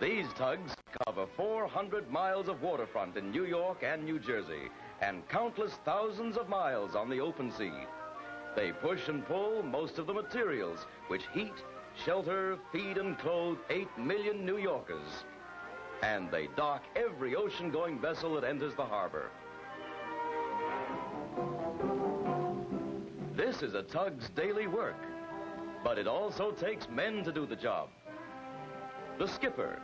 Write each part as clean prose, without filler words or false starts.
These tugs cover 400 miles of waterfront in New York and New Jersey, and countless thousands of miles on the open sea. They push and pull most of the materials which heat, shelter, feed, and clothe 8 million New Yorkers. And they dock every ocean-going vessel that enters the harbor. This is a tug's daily work, but it also takes men to do the job. The skipper,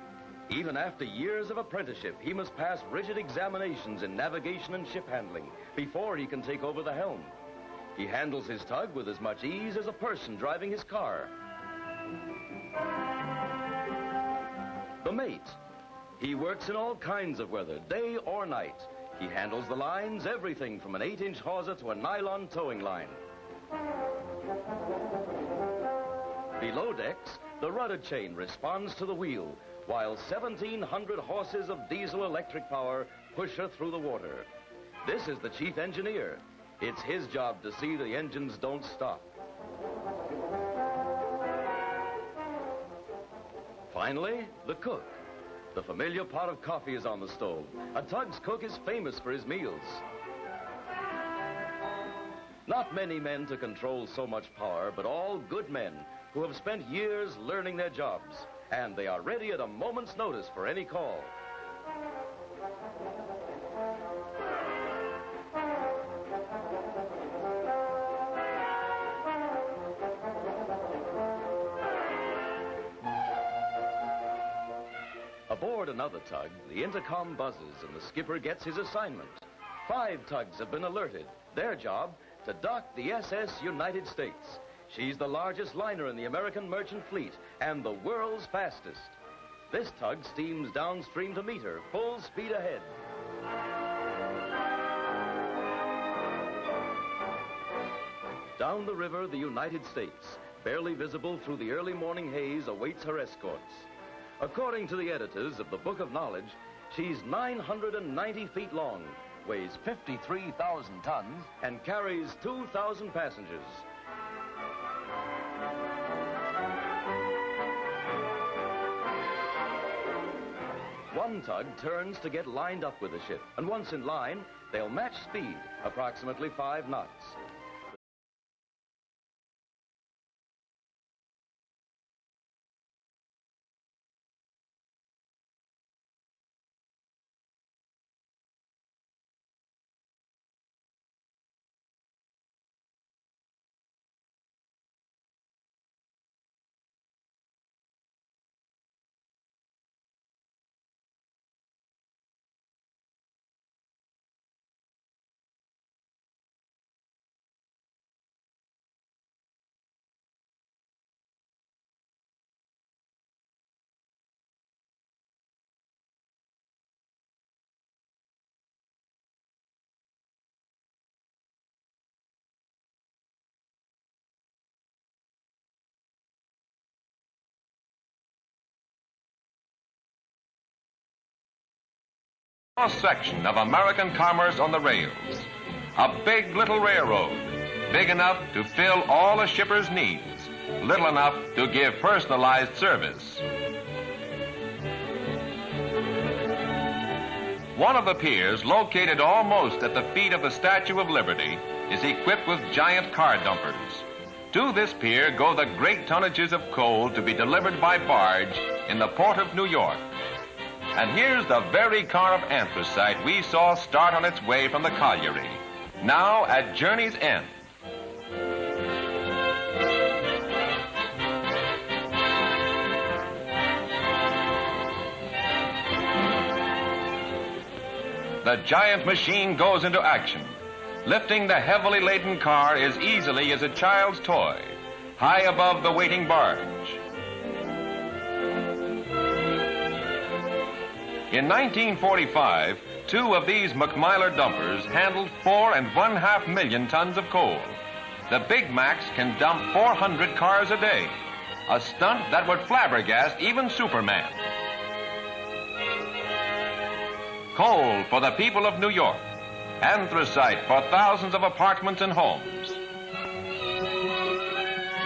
even after years of apprenticeship, he must pass rigid examinations in navigation and ship handling before he can take over the helm. He handles his tug with as much ease as a person driving his car. The mate, he works in all kinds of weather, day or night. He handles the lines, everything from an 8-inch hawser to a nylon towing line. Below decks, the rudder chain responds to the wheel, while 1,700 horses of diesel-electric power push her through the water. This is the chief engineer. It's his job to see the engines don't stop. Finally, the cook. The familiar pot of coffee is on the stove. A tug's cook is famous for his meals. Not many men to control so much power, but all good men who have spent years learning their jobs, and they are ready at a moment's notice for any call. Aboard another tug, the intercom buzzes and the skipper gets his assignment. 5 tugs have been alerted. Their job, to dock the SS United States. She's the largest liner in the American merchant fleet and the world's fastest. This tug steams downstream to meet her, full speed ahead. Down the river, the United States, barely visible through the early morning haze, awaits her escorts. According to the editors of the Book of Knowledge, she's 990 feet long, weighs 53,000 tons, and carries 2,000 passengers. One tug turns to get lined up with the ship, and once in line, they'll match speed, approximately 5 knots. Cross-section of American commerce on the rails. A big little railroad, big enough to fill all a shipper's needs, little enough to give personalized service. One of the piers, located almost at the feet of the Statue of Liberty, is equipped with giant car dumpers. To this pier go the great tonnages of coal to be delivered by barge in the port of New York. And here's the very car of anthracite we saw start on its way from the colliery, now at journey's end. The giant machine goes into action. Lifting the heavily laden car as easily as a child's toy, high above the waiting barge. In 1945, 2 of these McMyler dumpers handled 4.5 million tons of coal. The Big Macs can dump 400 cars a day, a stunt that would flabbergast even Superman. Coal for the people of New York, anthracite for thousands of apartments and homes,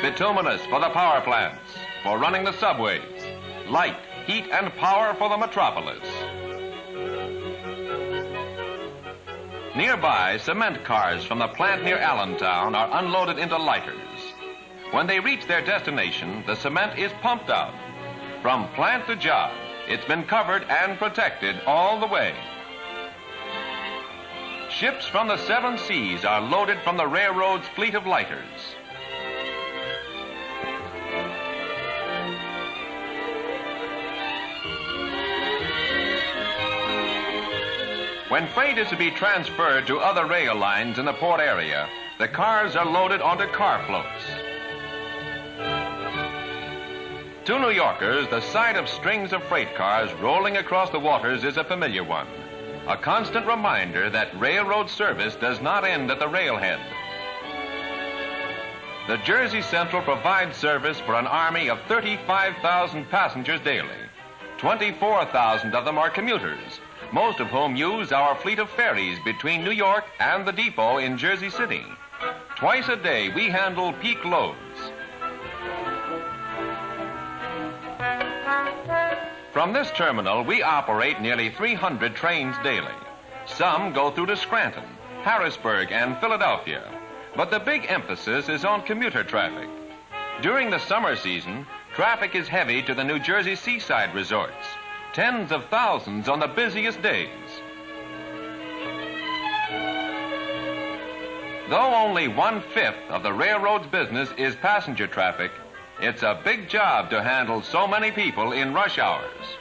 bituminous for the power plants, for running the subways, light, heat and power for the metropolis. Nearby, cement cars from the plant near Allentown are unloaded into lighters. When they reach their destination, the cement is pumped out. From plant to job, it's been covered and protected all the way. Ships from the 7 seas are loaded from the railroad's fleet of lighters. When freight is to be transferred to other rail lines in the port area, the cars are loaded onto car floats. To New Yorkers, the sight of strings of freight cars rolling across the waters is a familiar one, a constant reminder that railroad service does not end at the railhead. The Jersey Central provides service for an army of 35,000 passengers daily. 24,000 of them are commuters, most of whom use our fleet of ferries between New York and the depot in Jersey City. Twice a day, we handle peak loads. From this terminal, we operate nearly 300 trains daily. Some go through to Scranton, Harrisburg, and Philadelphia. But the big emphasis is on commuter traffic. During the summer season, traffic is heavy to the New Jersey seaside resorts. Tens of thousands on the busiest days. Though only 1/5 of the railroad's business is passenger traffic, it's a big job to handle so many people in rush hours.